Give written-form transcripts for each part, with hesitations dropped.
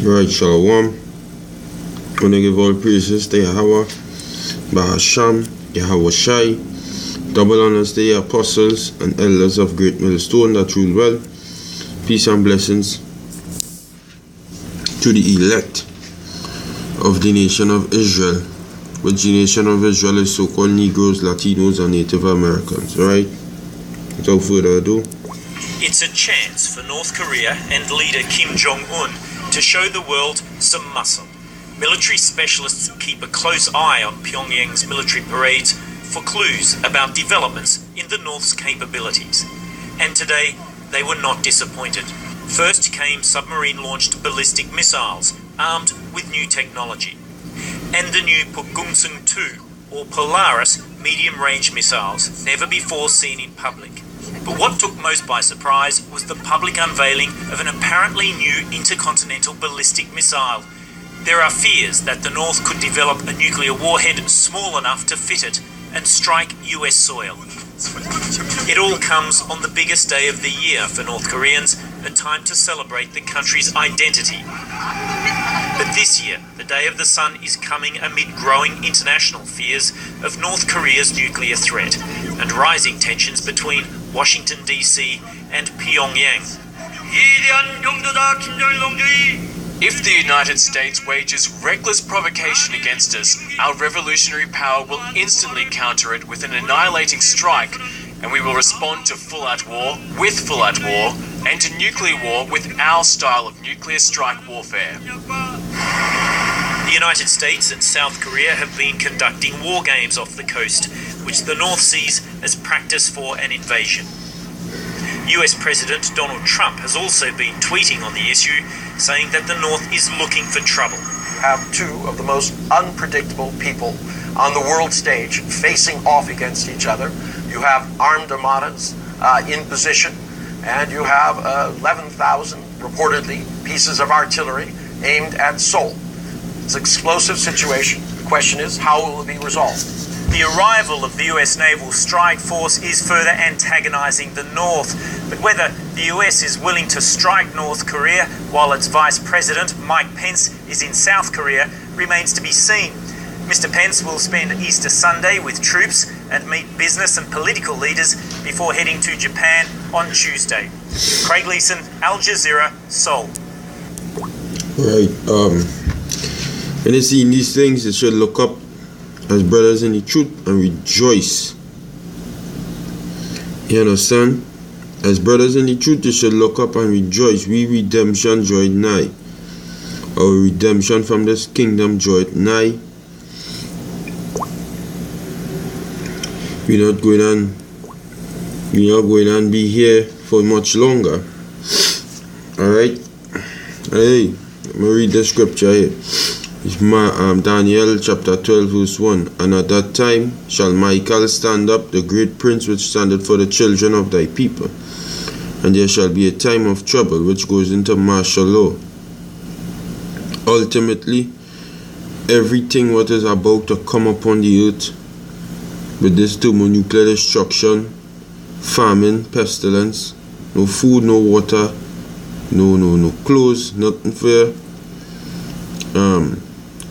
Right, Shalom. Want to give all praises to Yahweh, Bahasham, Yahweh Shai, double honors to the apostles and elders of Great Millstone that rule well. Peace and blessings to the elect of the nation of Israel, which the nation of Israel is so-called Negroes, Latinos, and Native Americans. Alright? Without further ado, it's a chance for North Korea and leader Kim Jong-un to show the world some muscle. Military specialists keep a close eye on Pyongyang's military parades for clues about developments in the North's capabilities. And today, they were not disappointed. First came submarine-launched ballistic missiles armed with new technology, and the new Pukguksong 2 or Polaris medium-range missiles, never before seen in public. But what took most by surprise was the public unveiling of an apparently new intercontinental ballistic missile. There are fears that the North could develop a nuclear warhead small enough to fit it and strike US soil. It all comes on the biggest day of the year for North Koreans, a time to celebrate the country's identity. But this year, the Day of the Sun is coming amid growing international fears of North Korea's nuclear threat and rising tensions between Washington, D.C. and Pyongyang. If the United States wages reckless provocation against us, our revolutionary power will instantly counter it with an annihilating strike, and we will respond to full-out war, with full-out war, and to nuclear war with our style of nuclear strike warfare. The United States and South Korea have been conducting war games off the coast, which the North sees as practice for an invasion. US President Donald Trump has also been tweeting on the issue, saying that the North is looking for trouble. You have two of the most unpredictable people on the world stage facing off against each other. You have armed armadas in position, and you have 11,000, reportedly, pieces of artillery aimed at Seoul. It's an explosive situation. The question is, how will it be resolved? The arrival of the US Naval Strike Force is further antagonizing the North, but whether the US is willing to strike North Korea while its Vice President, Mike Pence, is in South Korea remains to be seen. Mr. Pence will spend Easter Sunday with troops and meet business and political leaders before heading to Japan on Tuesday. Craig Leeson, Al Jazeera, Seoul. right, when you see these things, you should look up as brothers in the truth and rejoice. You understand? As brothers in the truth, you should look up and rejoice. We redemption joy nigh. Our redemption from this kingdom joy nigh. We're not going to be here for much longer. Alright? Hey, let me read the scripture here. It's Daniel chapter 12 verse 1. And at that time shall Michael stand up, the great prince which standeth for the children of thy people. And there shall be a time of trouble which goes into martial law. Ultimately, everything what is about to come upon the earth with this thermonuclear destruction, famine, pestilence, no food, no water, no clothes, nothing for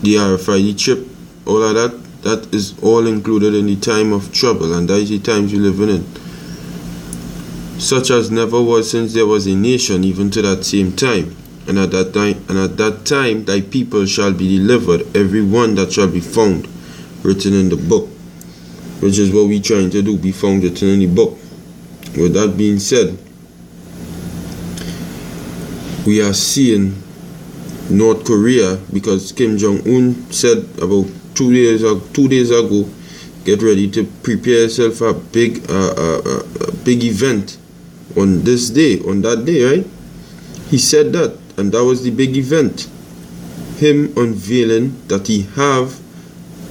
the RFID chip, all of that is all included in the time of trouble, and that is the times we live in. Such as never was since there was a nation, even to that same time. And at that time thy people shall be delivered, every one that shall be found written in the book. Which is what we're trying to do, be found written in the book. With that being said, we are seeing North Korea, because Kim Jong-un said about 2 days ago, get ready to prepare yourself for a big event on this day, on that day, right? He said that, and that was the big event. Him unveiling that he have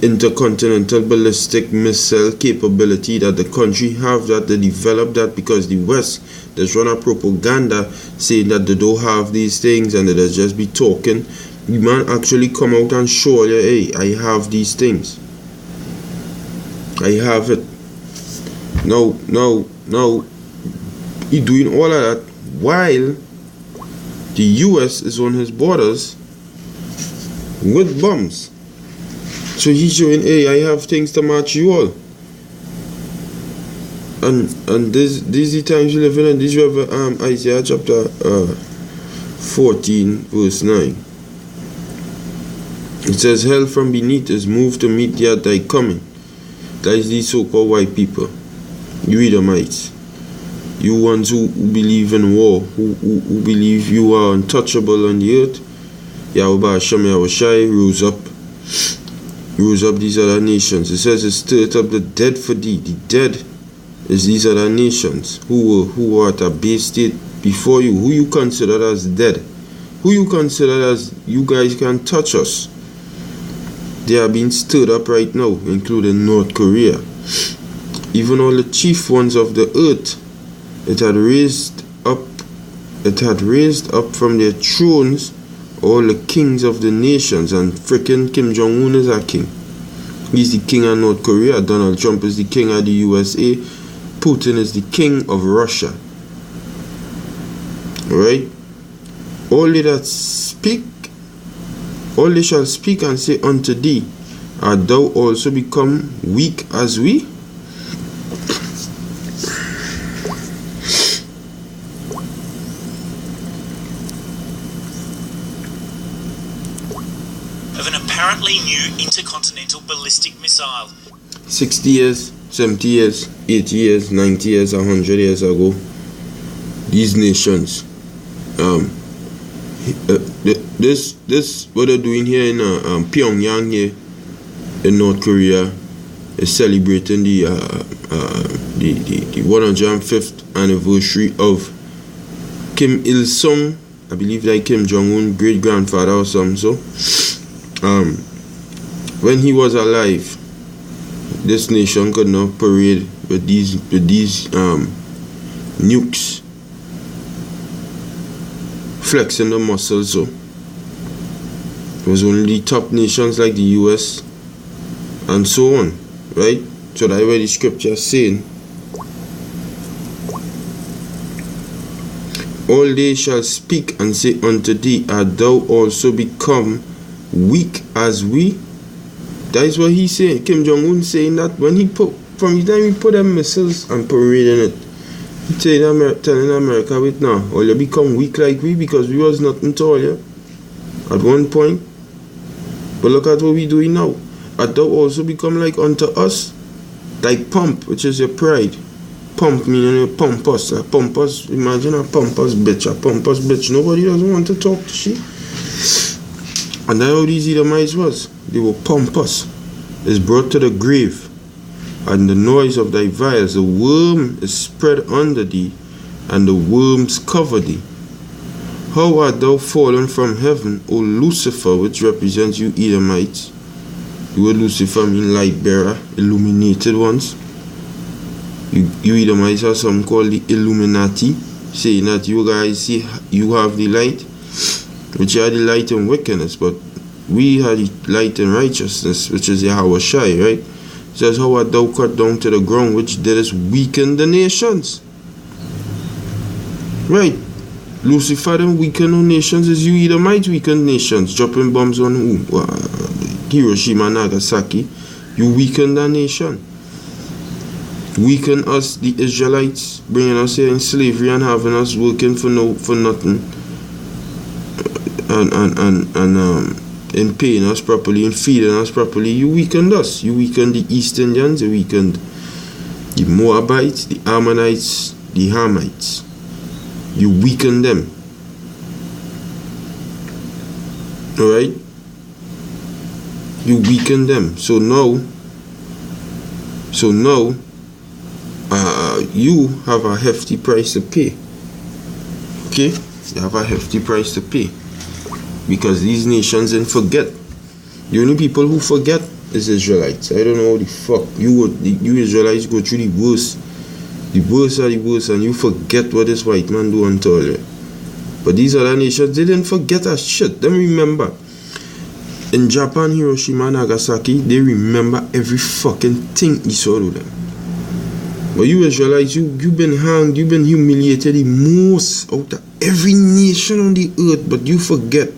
intercontinental ballistic missile capability, that the country have that, they develop that, because the West there's run a propaganda saying that they don't have these things and that they just be talking. The man actually come out and show you, hey, I have these things. I have it. Now he doing all of that while the US is on his borders with bombs. So he's showing, hey, I have things to match you all. And these the times you live in. This you have Isaiah chapter 14 verse 9. It says, hell from beneath is moved to meet thee at thy coming. That is these so-called white people, you Edomites, you ones who believe in war, who believe you are untouchable on the earth. Yahweh Hashem Yahushai rose up these other nations. It says it stirred up the dead for thee. The dead is these other nations who were at a base state before you, who you consider as dead, who you consider as you guys can touch us. They are being stirred up right now, including North Korea. Even all the chief ones of the earth, it had raised up from their thrones all the kings of the nations, and freaking Kim Jong-un is a king. He's the king of North Korea. Donald Trump is the king of the USA. Putin is the king of Russia. Right? All they that speak, all they shall speak and say unto thee, art thou also become weak as we? Of an apparently new intercontinental ballistic missile. 60 years, 70 years, 80 years, 90 years, 100 years ago, these nations, this what they're doing here in Pyongyang here in North Korea is celebrating the 105th anniversary of Kim Il-sung, I believe like Kim Jong-un great grandfather or something. So when he was alive, this nation could not parade with these nukes, flexing the muscles. So it was only top nations like the US and so on, right? So that's why the scripture is saying, all they shall speak and say unto thee, art thou also become weak as we? That is what he's saying. Kim Jong-un saying that when he put, from the time he put them missiles and parading it, he telling America, wait now, or you become weak like we, because we was nothing to all you at one point. But look at what we doing now. Art thou also become like unto us? Like pomp, which is your pride. Pomp meaning you pompous. A pompous, imagine a pompous bitch. A pompous bitch. Nobody doesn't want to talk to she. And that's how these Edomites was. They were pompous. Is brought to the grave, and the noise of thy vials, the worm is spread under thee, and the worms cover thee. How art thou fallen from heaven, O Lucifer, which represents you Edomites? The word Lucifer means light bearer, illuminated ones. You Edomites have some called the Illuminati, saying that you guys see you have the light, which are the light in wickedness, but we have the light in righteousness, which is Yahweh Shai, right? It says, how art thou cut down to the ground, which didst weaken the nations? Right. Lucifer them weaken the nations, is you Edomites weaken nations, dropping bombs on who? Hiroshima, Nagasaki. You weaken the nation. Weaken us, the Israelites, bringing us here in slavery and having us working for nothing. And paying us properly and feeding us properly. You weakened us. You weakened the East Indians. You weakened the Moabites, the Ammonites, the Hamites. You weakened them. Alright? You weakened them. So now you have a hefty price to pay. Okay? You have a hefty price to pay. Because these nations didn't forget. The only people who forget is Israelites. I don't know how the fuck you Israelites go through the worst. The worst are the worst, and you forget what this white man do unto all you. But these other nations, they didn't forget a shit. Them remember. In Japan, Hiroshima, Nagasaki, they remember every fucking thing you saw to them. But you Israelites, you've been hanged, you've been humiliated the most out of every nation on the earth, but you forget.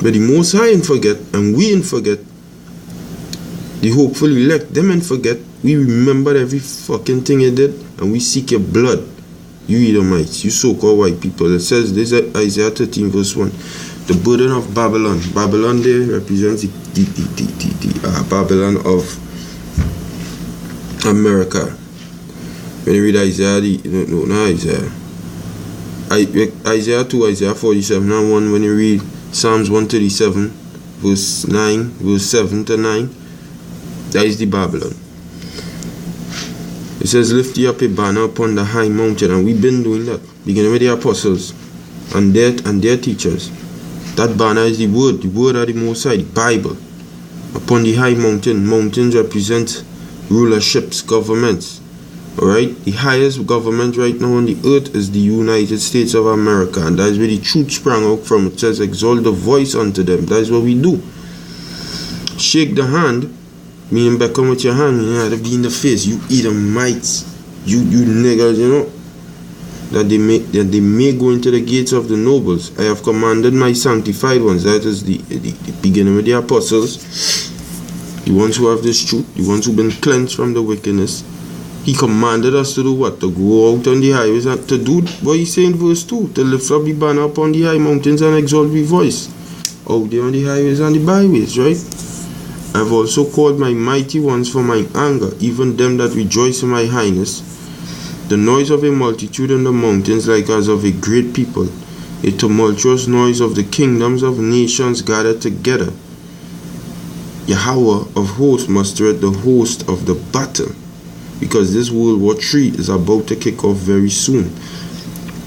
But the Most High ain't forget, and we ain't forget. The hopeful elect, them ain't forget. We remember every fucking thing you did, and we seek your blood. You Edomites, you so-called white people. It says this is Isaiah 13 verse 1. The burden of Babylon. Babylon there represents the Babylon of America. When you read Isaiah, Isaiah 2, Isaiah 47 and 1, when you read Psalms 137, verse 9, verse 7 to 9, that is the Babylon. It says, lift ye up a banner upon the high mountain, and we've been doing that, beginning with the apostles and their teachers. That banner is the word of the Most High, the Bible. Upon the high mountain, mountains represent rulerships, governments. Alright, the highest government right now on the earth is the United States of America, and that is where the truth sprang out from. It says, exalt the voice unto them. That is what we do. Shake the hand, meaning become with your hand, you have to be in the face. You Edomites, you niggas, you know, that they may go into the gates of the nobles. I have commanded my sanctified ones, that is the beginning with the apostles, the ones who have this truth, the ones who've been cleansed from the wickedness. He commanded us to do what? To go out on the highways and to do what he said in verse 2, to lift up the banner upon the high mountains and exalt the voice out there on the highways and the byways, right? I have also called my mighty ones for my anger, even them that rejoice in my highness. The noise of a multitude in the mountains, like as of a great people, a tumultuous noise of the kingdoms of nations gathered together. Yahweh of hosts mustered the host of the battle, because this World War III is about to kick off very soon.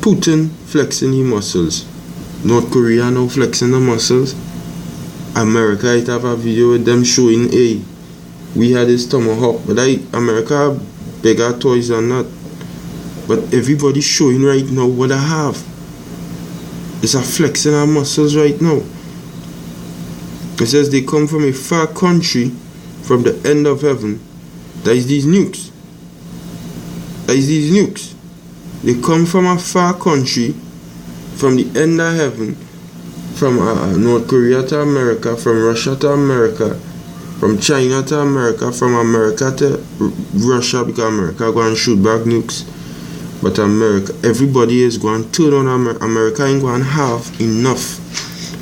Putin flexing his muscles. North Korea now flexing the muscles. America, I have a video with them showing, hey, we had this tomahawk, but America have bigger toys than that. But everybody showing right now what I have. It's a flexing our muscles right now. It says they come from a far country, from the end of heaven. That is these nukes. They come from a far country, from the end of heaven, from North Korea to America, from Russia to America, from China to America, from America to Russia, because America going to shoot back nukes. But America, everybody is going to turn on America. America ain't going to have enough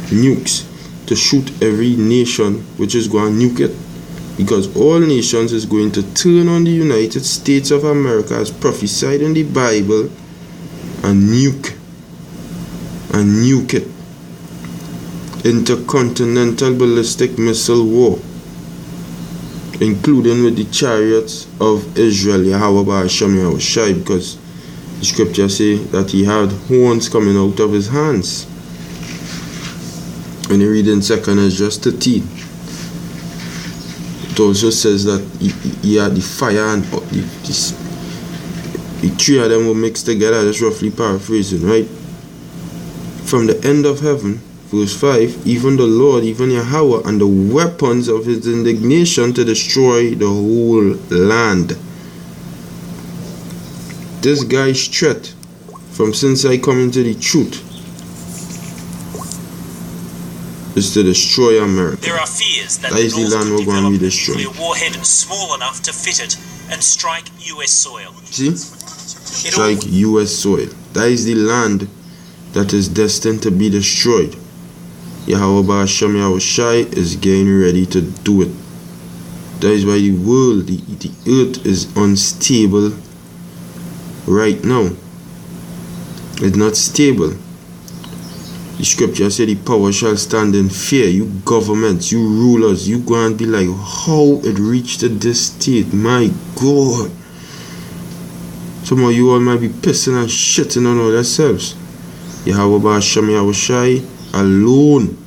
nukes to shoot every nation which is going to nuke it. Because all nations is going to turn on the United States of America as prophesied in the Bible and nuke it. Intercontinental ballistic missile war, including with the chariots of Israel, Yahweh Ba'ashem Yahushai, because the scripture say that he had horns coming out of his hands. When you read in 2nd Ezra 13, it also says that he had the fire and the three of them were mixed together, just roughly paraphrasing, right? From the end of heaven, verse 5, even the Lord, even Yahweh, and the weapons of his indignation to destroy the whole land. This guy's threat from since I come into the truth is to destroy America. There are fears that is the land we're going to be destroyed. A warhead small enough to fit it and strike US soil. See? Strike US soil. That is the land that is destined to be destroyed. Yahweh Ba'ashem Yahushai is getting ready to do it. That is why the world, the earth is unstable right now. It's not stable. The scripture said the power shall stand in fear. You governments, you rulers, you go and be like, how it reached to this state? My God. Some of you all might be pissing and shitting on all yourselves. Yahweh Ba'ashem Yahushai alone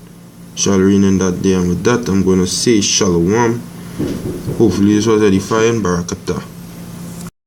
shall reign in that day. And with that, I'm going to say shalom. Hopefully this was edifying. Barakatah.